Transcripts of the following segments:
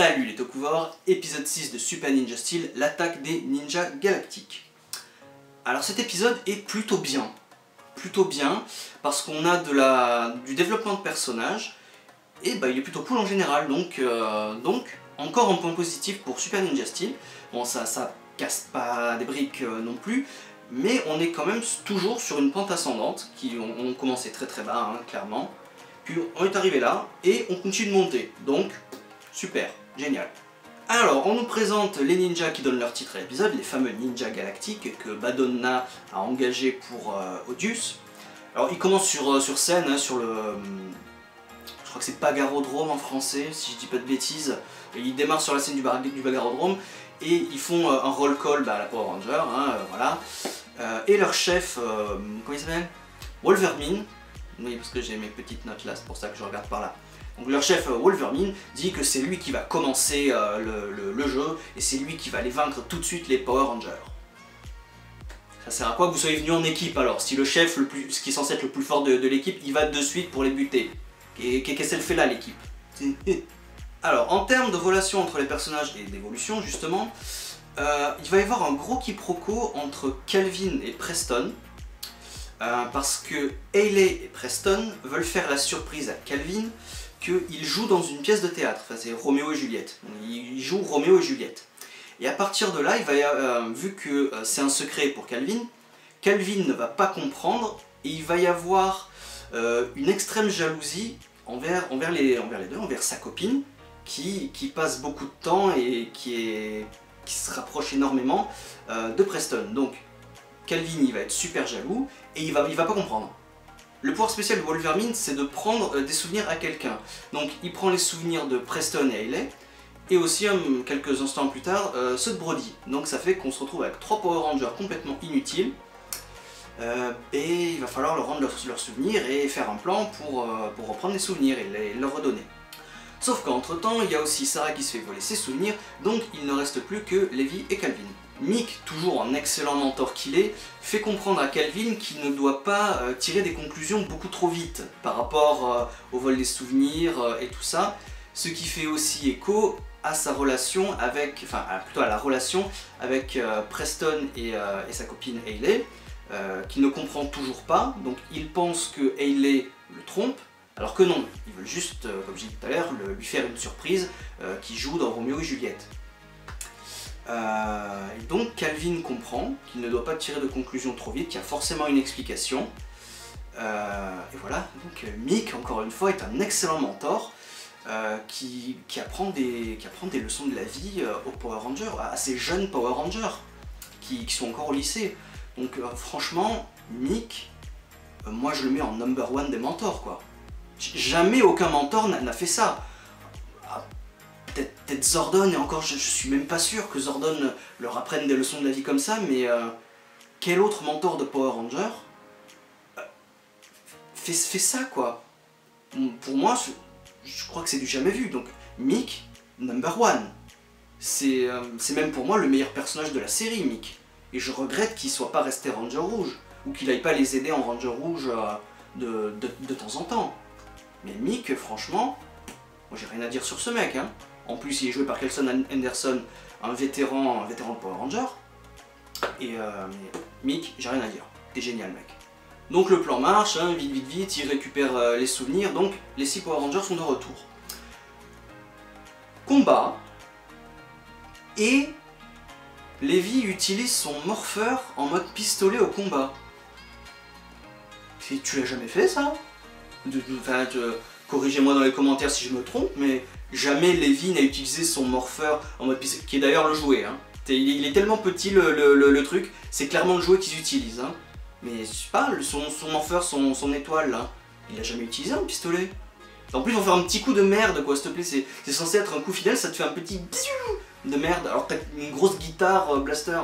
Salut les Tokuvores, épisode 6 de Super Ninja Steel, l'attaque des ninjas galactiques. Alors cet épisode est plutôt bien, parce qu'on a du développement de personnages, et il est plutôt cool en général, donc encore un point positif pour Super Ninja Steel. Bon, ça casse pas des briques non plus, mais on est quand même toujours sur une pente ascendante, on commençait très bas, hein, clairement, puis on est arrivé là, et on continue de monter, donc super, génial. Alors, on nous présente les ninjas qui donnent leur titre à l'épisode, les fameux ninjas galactiques que Madonna a engagés pour Odious. Alors, ils commencent sur scène, hein, sur le... je crois que c'est Bagarodrome en français, si je dis pas de bêtises. Et ils démarrent sur la scène du Bagarodrome et ils font un roll call à la Power Ranger, hein, voilà. Et leur chef, comment il s'appelle? Wolverine. Oui, parce que j'ai mes petites notes là, c'est pour ça que je regarde par là. Donc leur chef Wolverine dit que c'est lui qui va commencer le jeu et c'est lui qui va aller vaincre tout de suite les Power Rangers. Ça sert à quoi que vous soyez venu en équipe alors? Si le chef, ce qui est censé être le plus fort de l'équipe, il va de suite pour les buter. Qu'est-ce qu'elle fait là l'équipe? Alors en termes de relations entre les personnages et d'évolution justement, il va y avoir un gros quiproquo entre Calvin et Preston. Parce que Hayley et Preston veulent faire la surprise à Calvin qu'ils jouent dans une pièce de théâtre, enfin c'est Roméo et Juliette, ils jouent Roméo et Juliette. Et à partir de là, vu que c'est un secret pour Calvin, Calvin ne va pas comprendre et il va y avoir une extrême jalousie envers les deux, envers sa copine, qui passe beaucoup de temps et qui se rapproche énormément de Preston. Donc Calvin il va être super jaloux et il va pas comprendre. Le pouvoir spécial de Wolverine, c'est de prendre des souvenirs à quelqu'un. Donc il prend les souvenirs de Preston et Hayley, et aussi quelques instants plus tard, ceux de Brody. Donc ça fait qu'on se retrouve avec 3 Power Rangers complètement inutiles, et il va falloir leur rendre leurs souvenirs et faire un plan pour reprendre les souvenirs et leur redonner. Sauf qu'entre temps, il y a aussi Sarah qui se fait voler ses souvenirs, donc il ne reste plus que Levi et Calvin. Mick, toujours un excellent mentor qu'il est, fait comprendre à Calvin qu'il ne doit pas tirer des conclusions beaucoup trop vite par rapport au vol des souvenirs et tout ça, ce qui fait aussi écho à sa relation avec, plutôt à la relation avec Preston et sa copine Hayley, qu'il ne comprend toujours pas, donc il pense que Hayley le trompe, alors que non, ils veulent juste, comme j'ai dit tout à l'heure, lui faire une surprise qui joue dans Roméo et Juliette. Et donc Calvin comprend qu'il ne doit pas tirer de conclusion trop vite, qu'il y a forcément une explication. Et voilà, donc Mick, encore une fois, est un excellent mentor qui apprend des leçons de la vie aux Power Rangers, à ces jeunes Power Rangers qui sont encore au lycée. Donc franchement, Mick, moi je le mets en number one des mentors, quoi. Jamais aucun mentor n'a fait ça. Peut-être Zordon, et encore je suis même pas sûr que Zordon leur apprenne des leçons de la vie comme ça, mais quel autre mentor de Power Ranger fait ça, quoi? Pour moi, je crois que c'est du jamais vu, donc Mick, number one. C'est même pour moi le meilleur personnage de la série, Mick. Et je regrette qu'il soit pas resté Ranger Rouge, ou qu'il aille pas les aider en Ranger Rouge de temps en temps. Mais Mick, franchement, moi j'ai rien à dire sur ce mec, hein. En plus, il est joué par Kelson Anderson, un vétéran de Power Ranger. Et Mick, j'ai rien à dire. T'es génial, mec. Donc le plan marche, hein, vite, il récupère les souvenirs. Donc les 6 Power Rangers sont de retour. Combat. Et Levi utilise son morpheur en mode pistolet au combat. Tu l'as jamais fait, ça? Corrigez-moi dans les commentaires si je me trompe, mais jamais Levi n'a utilisé son morpheur en mode pistolet, qui est d'ailleurs le jouet, hein. Il est tellement petit le truc, c'est clairement le jouet qu'ils utilisent, hein. Mais je sais pas, son morpheur, son étoile là, il l'a jamais utilisé un pistolet. En plus, on va faire un petit coup de merde, quoi, s'il te plaît, c'est censé être un coup fidèle, ça te fait un petit bziou de merde, alors que t'as une grosse guitare blaster.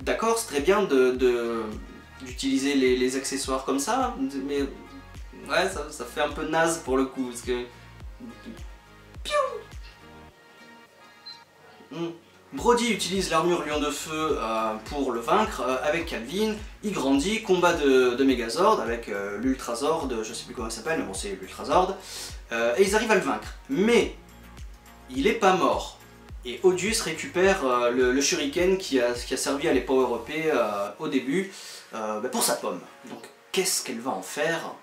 D'accord, c'est très bien d'utiliser les accessoires comme ça, mais ouais, ça fait un peu naze pour le coup, parce que... Brody utilise l'armure Lion de Feu pour le vaincre avec Calvin, il grandit, combat de Megazord avec l'Ultrazord, je sais plus comment il s'appelle, mais bon c'est l'Ultrazord, et ils arrivent à le vaincre. Mais il est pas mort, et Odious récupère le Shuriken qui a servi à les power-upper au début pour sa pomme. Donc qu'est-ce qu'elle va en faire?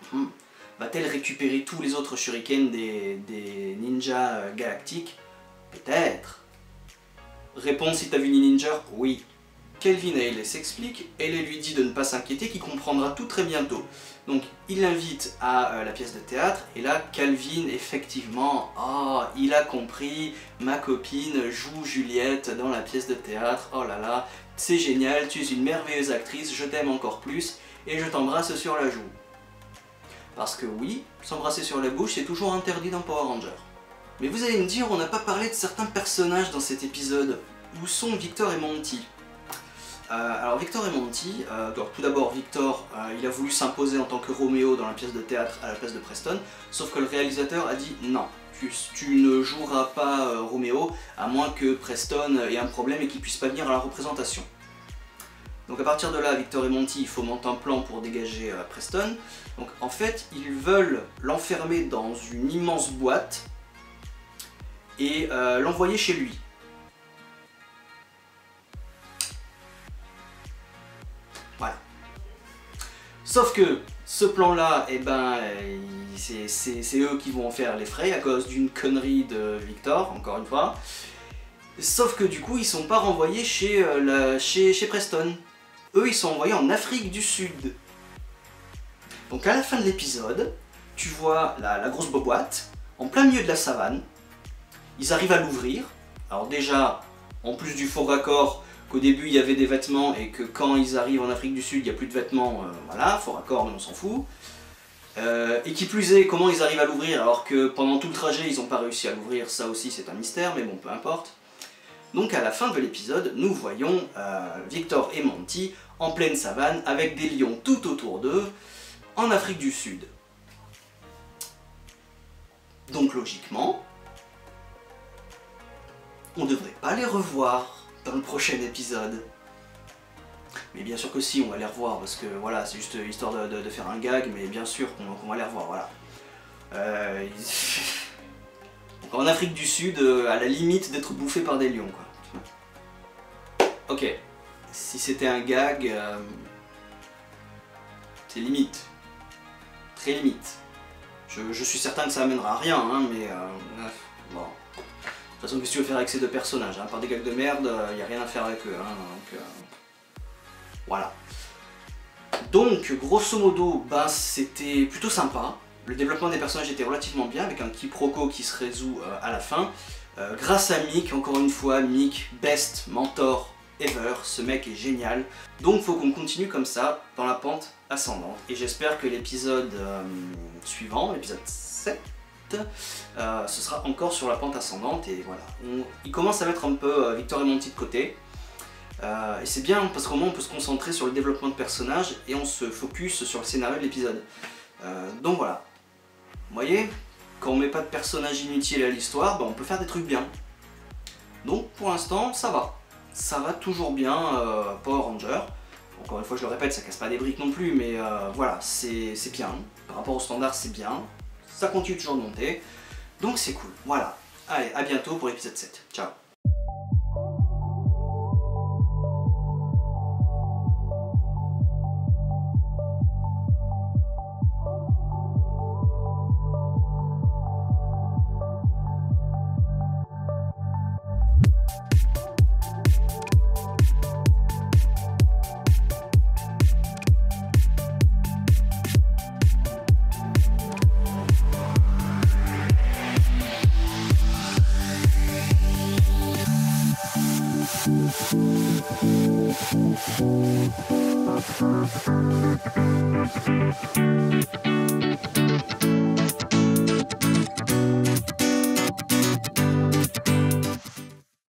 Va-t-elle récupérer tous les autres Shurikens des ninjas galactiques? Peut-être. Réponse si t'as vu Ninja, oui. Calvin Ailey s'explique, Ailey lui dit de ne pas s'inquiéter, qu'il comprendra tout très bientôt. Donc il l'invite à la pièce de théâtre, et là Calvin effectivement, il a compris, ma copine joue Juliette dans la pièce de théâtre, oh là là, c'est génial, tu es une merveilleuse actrice, je t'aime encore plus, et je t'embrasse sur la joue. Parce que oui, s'embrasser sur la bouche c'est toujours interdit dans Power Ranger. Mais vous allez me dire, on n'a pas parlé de certains personnages dans cet épisode. Où sont Victor et Monty? Alors Victor et Monty, tout d'abord Victor, il a voulu s'imposer en tant que Roméo dans la pièce de théâtre à la place de Preston, sauf que le réalisateur a dit non, tu ne joueras pas Roméo, à moins que Preston ait un problème et qu'il puisse pas venir à la représentation. Donc à partir de là, Victor et Monty fomentent un plan pour dégager Preston. Donc en fait, ils veulent l'enfermer dans une immense boîte, et l'envoyer chez lui. Voilà. Sauf que ce plan-là, eh ben, c'est eux qui vont en faire les frais à cause d'une connerie de Victor, encore une fois. Sauf que du coup, ils sont pas renvoyés chez Preston. Eux, ils sont envoyés en Afrique du Sud. Donc à la fin de l'épisode, tu vois la grosse boîte en plein milieu de la savane. Ils arrivent à l'ouvrir. Alors déjà, en plus du faux raccord, qu'au début il y avait des vêtements et que quand ils arrivent en Afrique du Sud, il n'y a plus de vêtements, voilà, faux raccord, mais on s'en fout. Et qui plus est, comment ils arrivent à l'ouvrir alors que pendant tout le trajet, ils n'ont pas réussi à l'ouvrir, ça aussi c'est un mystère, mais bon, peu importe. Donc à la fin de l'épisode, nous voyons Victor et Monty en pleine savane avec des lions tout autour d'eux, en Afrique du Sud. Donc logiquement, on ne devrait pas les revoir dans le prochain épisode. Mais bien sûr que si, on va les revoir, parce que voilà, c'est juste histoire de faire un gag, mais bien sûr qu'on va les revoir, voilà. Donc en Afrique du Sud, à la limite d'être bouffé par des lions, quoi. Ok, si c'était un gag, c'est limite. Très limite. Je suis certain que ça amènera à rien, hein, mais bon. De toute façon, qu'est-ce que tu veux faire avec ces deux personnages, hein? Par des gags de merde, il n'y a rien à faire avec eux, hein, donc, voilà. Donc, grosso modo, bah, c'était plutôt sympa. Le développement des personnages était relativement bien, avec un quiproquo qui se résout à la fin. Grâce à Mick, encore une fois, Mick, best mentor ever, ce mec est génial. Donc, faut qu'on continue comme ça, dans la pente ascendante. Et j'espère que l'épisode suivant, l'épisode 7, ce sera encore sur la pente ascendante, et voilà. Il commence à mettre un peu Victor et Monty de côté. Et c'est bien parce qu'au moins on peut se concentrer sur le développement de personnages et on se focus sur le scénario de l'épisode. Donc voilà. Vous voyez, quand on met pas de personnages inutiles à l'histoire, bah, on peut faire des trucs bien. Donc pour l'instant, ça va. Ça va toujours bien, Power Ranger. Encore une fois, je le répète, ça casse pas des briques non plus, mais voilà, c'est bien. Par rapport au standard, c'est bien. Ça continue toujours de monter. Donc c'est cool. Voilà. Allez, à bientôt pour l'épisode 7. Ciao.